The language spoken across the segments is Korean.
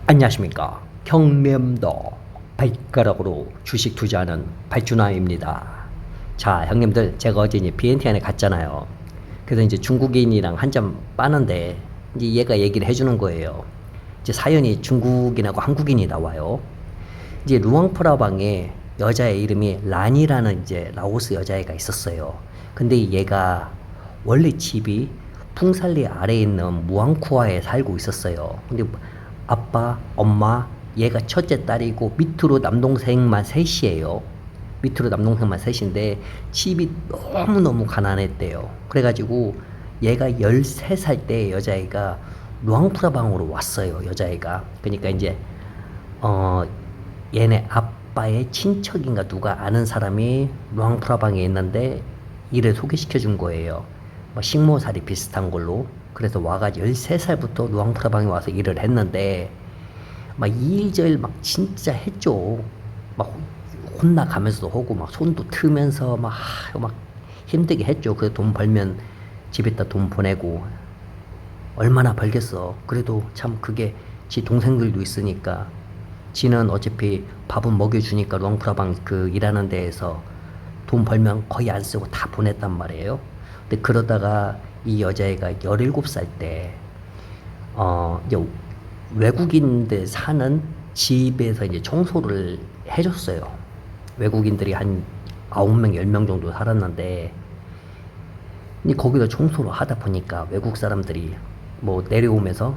안녕하십니까. 경매도 발가락으로 주식 투자하는 발주나입니다. 자, 형님들, 제가 어제 이제 BNT 안에 갔잖아요. 그래서 이제 중국인이랑 한잔 빠는데 이제 얘가 얘기를 해주는 거예요. 이제 사연이 중국인하고 한국인이 나와요. 이제 루앙프라방에 여자의 이름이 란이라는 이제 라오스 여자애가 있었어요. 근데 얘가 원래 집이 풍살리 아래에 있는 무앙쿠아에 살고 있었어요. 근데 아빠, 엄마, 얘가 첫째 딸이고 밑으로 남동생만 셋이에요. 밑으로 남동생만 셋인데 집이 너무너무 가난했대요. 그래가지고 얘가 13살 때 여자애가 루앙프라방으로 왔어요. 여자애가. 그러니까 이제 어 얘네 아빠의 친척인가 누가 아는 사람이 루앙프라방에 있는데 일을 소개시켜 준 거예요. 뭐 식모살이 비슷한 걸로. 그래서 와가지고 13살부터 루앙프라방에 와서 일을 했는데 막 이일저일 막 진짜 했죠. 막 혼나가면서도 하고 막 손도 트면서 막 힘들게 했죠. 그 돈 벌면 집에다 돈 보내고 얼마나 벌겠어. 그래도 참 그게 지 동생들도 있으니까 지는 어차피 밥은 먹여주니까 루앙프라방 그 일하는 데에서 돈 벌면 거의 안 쓰고 다 보냈단 말이에요. 근데 그러다가 이 여자애가 17살 때, 이제 외국인들 사는 집에서 이제 청소를 해줬어요. 외국인들이 한 9명, 10명 정도 살았는데, 근데 거기서 청소를 하다 보니까 외국 사람들이 뭐 내려오면서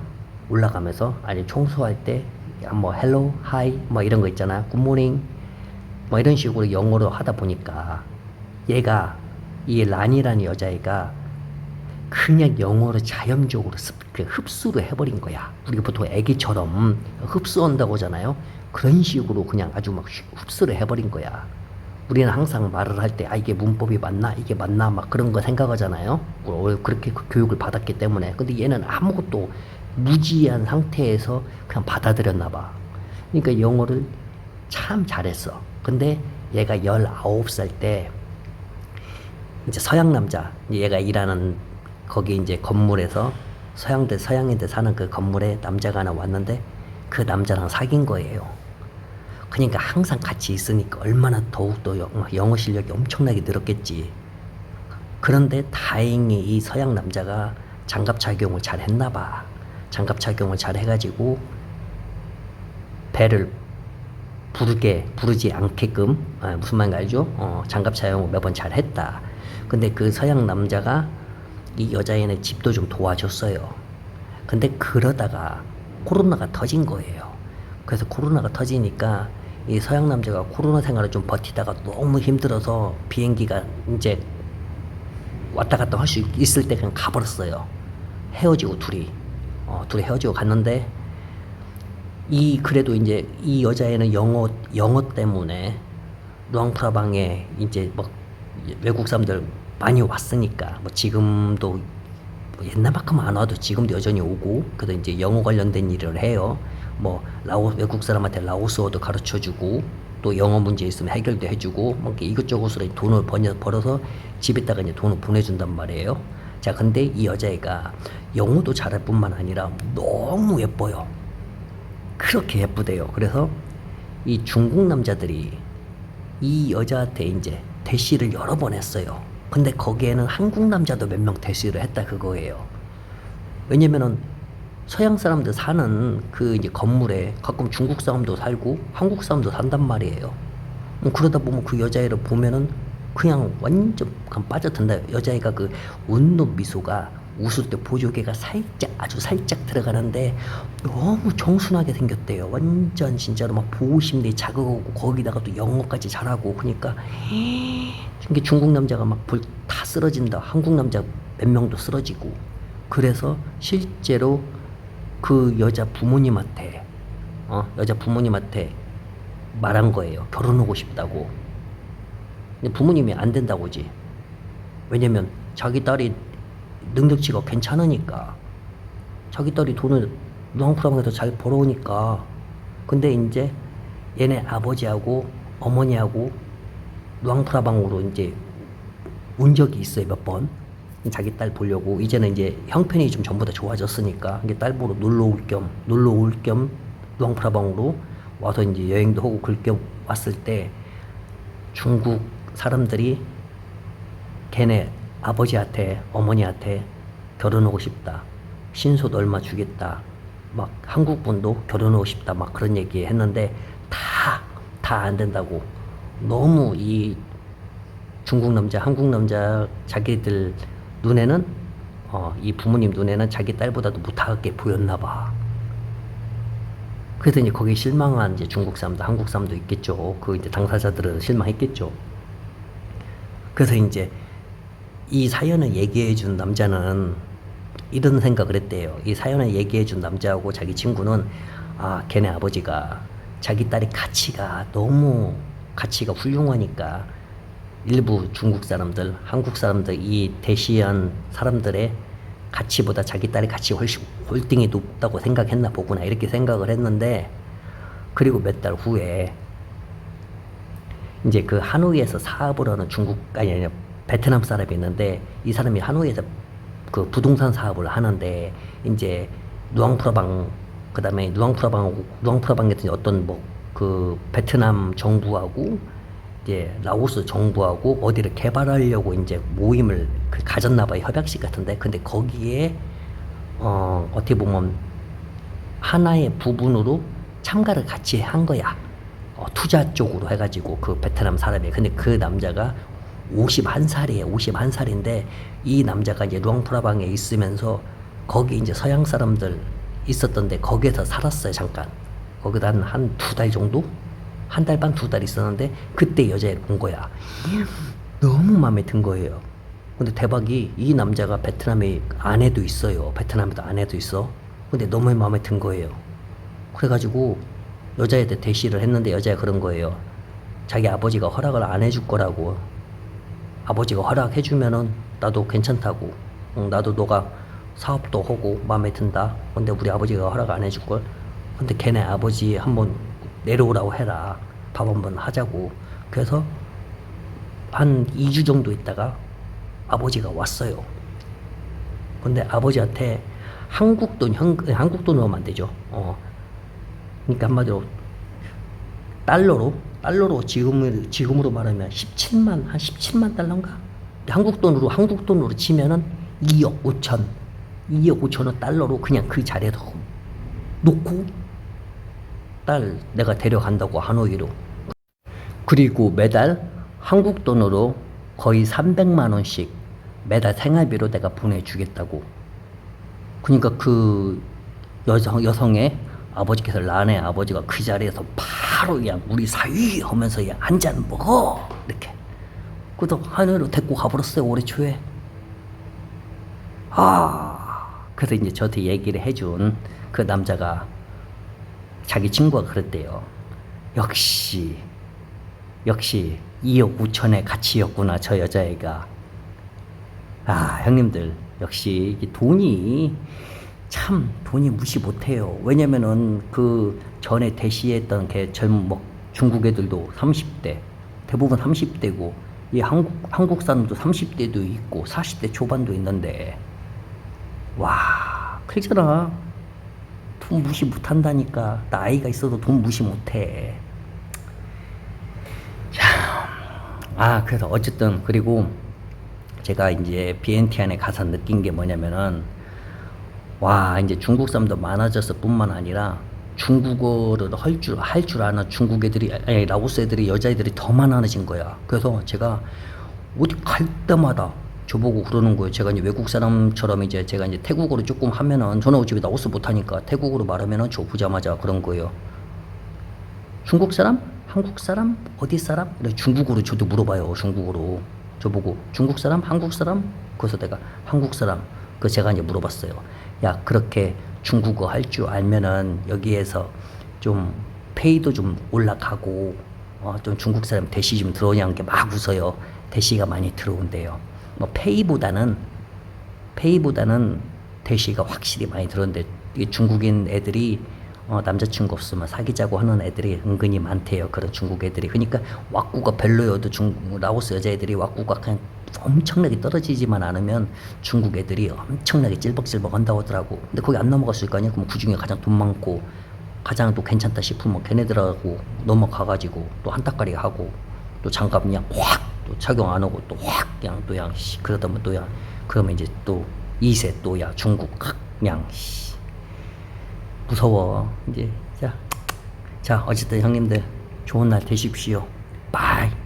올라가면서 아니 청소할 때 뭐 헬로, 하이 뭐 이런 거 있잖아. 굿모닝 뭐 이런 식으로 영어로 하다 보니까 얘가 이 란이라는 여자애가 그냥 영어를 자연적으로 흡수를 해버린 거야. 우리가 보통 애기처럼 흡수한다고 하잖아요. 그런 식으로 그냥 아주 막 흡수를 해버린 거야. 우리는 항상 말을 할 때, 아, 이게 문법이 맞나? 이게 맞나? 막 그런 거 생각하잖아요. 그렇게 교육을 받았기 때문에. 근데 얘는 아무것도 무지한 상태에서 그냥 받아들였나 봐. 그러니까 영어를 참 잘했어. 근데 얘가 19살 때, 이제 서양 남자, 얘가 일하는 거기 이제 건물에서 서양인들 사는 그 건물에 남자가 하나 왔는데 그 남자랑 사귄 거예요. 그러니까 항상 같이 있으니까 얼마나 더욱더 영어 실력이 엄청나게 늘었겠지. 그런데 다행히 이 서양 남자가 장갑 착용을 잘 했나 봐. 장갑 착용을 잘 해가지고 배를 부르지 않게끔, 무슨 말인지 알죠? 장갑 착용을 매번 잘 했다. 근데 그 서양 남자가 이 여자애는 집도 좀 도와줬어요. 근데 그러다가 코로나가 터진 거예요. 그래서 코로나가 터지니까 이 서양 남자가 코로나 생활을 좀 버티다가 너무 힘들어서 비행기가 이제 왔다 갔다 할 수 있을 때 그냥 가버렸어요. 헤어지고 둘이 헤어지고 갔는데 그래도 이제 이 여자애는 영어 때문에 루앙프라방에 이제 뭐 외국 사람들 많이 왔으니까 뭐 지금도 뭐 옛날만큼 안 와도 지금도 여전히 오고 그래도 이제 영어 관련된 일을 해요. 뭐 외국 사람한테 라오스어도 가르쳐주고 또 영어 문제 있으면 해결도 해주고 뭐 이것저것으로 돈을 벌어서 집에다가 이제 돈을 보내준단 말이에요. 자, 근데 이 여자애가 영어도 잘할 뿐만 아니라 너무 예뻐요. 그렇게 예쁘대요. 그래서 이 중국 남자들이 이 여자한테 이제 대시를 여러 번 했어요. 근데 거기에는 한국 남자도 몇 명 대시를 했다 그거예요. 왜냐면은 서양 사람들 사는 그 이제 건물에 가끔 중국 사람도 살고 한국 사람도 산단 말이에요. 그러다 보면 그 여자애를 보면은 그냥 완전 그냥 빠져든다. 여자애가 그 웃는 미소가 웃을 때 보조개가 아주 살짝 들어가는데 너무 정순하게 생겼대요. 완전 진짜로 막 보고 싶네 자극하고 거기다가 또 영어까지 잘하고 그러니까 이게 중국 남자가 막 다 쓰러진다. 한국 남자 몇 명도 쓰러지고 그래서 실제로 그 여자 부모님한테 말한 거예요. 결혼하고 싶다고. 근데 부모님이 안 된다고지. 왜냐면 자기 딸이 능력치가 괜찮으니까. 자기 딸이 돈을 루앙프라방에서 잘 벌어오니까. 근데 이제 얘네 아버지하고 어머니하고 루앙프라방으로 이제 온 적이 있어요, 몇 번. 자기 딸 보려고. 이제는 이제 형편이 좀 전부 다 좋아졌으니까. 이게 딸 보러 놀러 올 겸 루앙프라방으로 와서 이제 여행도 하고 그렇게 왔을 때 중국 사람들이 걔네 아버지한테 어머니한테 결혼하고 싶다. 신소도 얼마 주겠다. 막 한국 분도 결혼하고 싶다. 막 그런 얘기 했는데 다 안 된다고. 너무 이 중국 남자, 한국 남자 자기들 눈에는 이 부모님 눈에는 자기 딸보다도 못하게 보였나 봐. 그래서 이제 거기에 실망한 이제 중국 사람도 한국 사람도 있겠죠. 그 이제 당사자들은 실망했겠죠. 그래서 이제 이 사연을 얘기해 준 남자는 이런 생각을 했대요. 이 사연을 얘기해 준 남자하고 자기 친구는 걔네 아버지가 자기 딸의 너무 가치가 훌륭하니까 일부 중국 사람들, 한국 사람들, 이 대시한 사람들의 가치보다 자기 딸의 가치가 훨씬 월등히 높다고 생각했나 보구나 이렇게 생각을 했는데, 그리고 몇 달 후에 이제 그 하노이에서 사업을 하는 아니 베트남 사람이 있는데, 이 사람이 하노이에서 그 부동산 사업을 하는데 이제 루앙프라방 그다음에 루앙프라방에서 어떤 뭐 그 베트남 정부하고 이제 라오스 정부하고 어디를 개발하려고 이제 모임을 가졌나 봐요. 협약식 같은데. 근데 거기에 어떻게 보면 하나의 부분으로 참가를 같이 한 거야. 투자 쪽으로 해가지고 그 베트남 사람이. 근데 그 남자가 51살이에요. 51살인데 이 남자가 이제 루앙프라방에 있으면서 거기 이제 서양 사람들 있었던데 거기에서 살았어요. 잠깐. 거기다 한 2달 정도? 1달 반, 2달 있었는데 그때 여자애를 본 거야. 너무 마음에 든 거예요. 근데 대박이 이 남자가 베트남에 아내도 있어요. 베트남에도 아내도 있어. 근데 너무 마음에 든 거예요. 그래가지고 여자애한테 대시를 했는데 여자애가 그런 거예요. 자기 아버지가 허락을 안 해줄 거라고. 아버지가 허락해주면은 나도 괜찮다고. 나도 너가 사업도 하고 마음에 든다. 근데 우리 아버지가 허락 안 해줄 걸. 근데 걔네 아버지 한번 내려오라고 해라. 밥 한번 하자고. 그래서 한 2주 정도 있다가 아버지가 왔어요. 근데 아버지한테 한국 돈으로 하면 안 되죠. 그러니까 한마디로 달러로 지금으로 말하면 17만 달러인가? 한국 돈으로 치면은 2억 5천원 달러로 그냥 그 자리에서 놓고 딸 내가 데려간다고 하노이로. 그리고 매달 한국 돈으로 거의 300만 원씩 매달 생활비로 내가 보내주겠다고. 그러니까 그 여성의 아버지께서 란의 아버지가 그 자리에서 바로 그냥 우리 사위 하면서 한 잔 먹어 이렇게. 그래서 하늘로 데리고 가버렸어요. 올해 초에. 그래서 이제 저한테 얘기를 해준 그 남자가 자기 친구가 그랬대요. 역시 2억 5천의 가치였구나 저 여자애가. 형님들 역시 돈이 무시 못해요. 왜냐면은 그 전에 대시했던 젊은 중국 애들도 30대 대부분 30대고 이 한국 사람도 30대도 있고 40대 초반도 있는데 그렇잖아. 돈 무시 못한다니까. 나이가 있어도 돈 무시 못해. 그래서 어쨌든 그리고 제가 이제 비엔티안에 가서 느낀 게 뭐냐면은 이제 중국 사람도 많아졌을 뿐만 아니라 중국어를 할 줄 아는 중국 애들이 라오스 애들이 여자애들이 더 많아진 거야. 그래서 제가 어디 갈 때마다 저보고 그러는 거예요. 제가 이제 외국 사람처럼 제가 이제 태국어로 조금 하면은 저는 어차피 라오스 못하니까 태국어로 말하면은 저 보자마자 그런 거예요. 중국 사람? 한국 사람? 어디 사람? 중국어로 저도 물어봐요. 중국어로. 저보고 중국 사람? 한국 사람? 그래서 내가 한국 사람. 그 제가 이제 물어봤어요. 야, 그렇게 중국어 할 줄 알면은 여기에서 좀 페이도 좀 올라가고 좀 중국 사람 대시 좀 들어오냐는 게 막 웃어요. 대시가 많이 들어온대요. 페이보다는 대시가 확실히 많이 들어오는데 이게 중국인 애들이 남자친구 없으면 사귀자고 하는 애들이 은근히 많대요. 그런 중국 애들이. 그러니까 왁구가 별로여도 라오스 여자애들이 왁구가 그냥 엄청나게 떨어지지만 않으면 중국 애들이 엄청나게 찔벅찔벅 한다고 하더라고. 근데 거기 안 넘어갔을 거 아니야. 그럼 그 중에 가장 돈 많고 가장 또 괜찮다 싶으면 걔네들하고 넘어가가지고 또 한따까리 하고 또 장갑 그냥 확 또 착용 안 하고 또 확 그냥 또 그냥 그러다 보면 또야 그러면 이제 또 2세 또야 중국 그냥 무서워 이제 자 어쨌든 형님들 좋은 날 되십시오. 바이.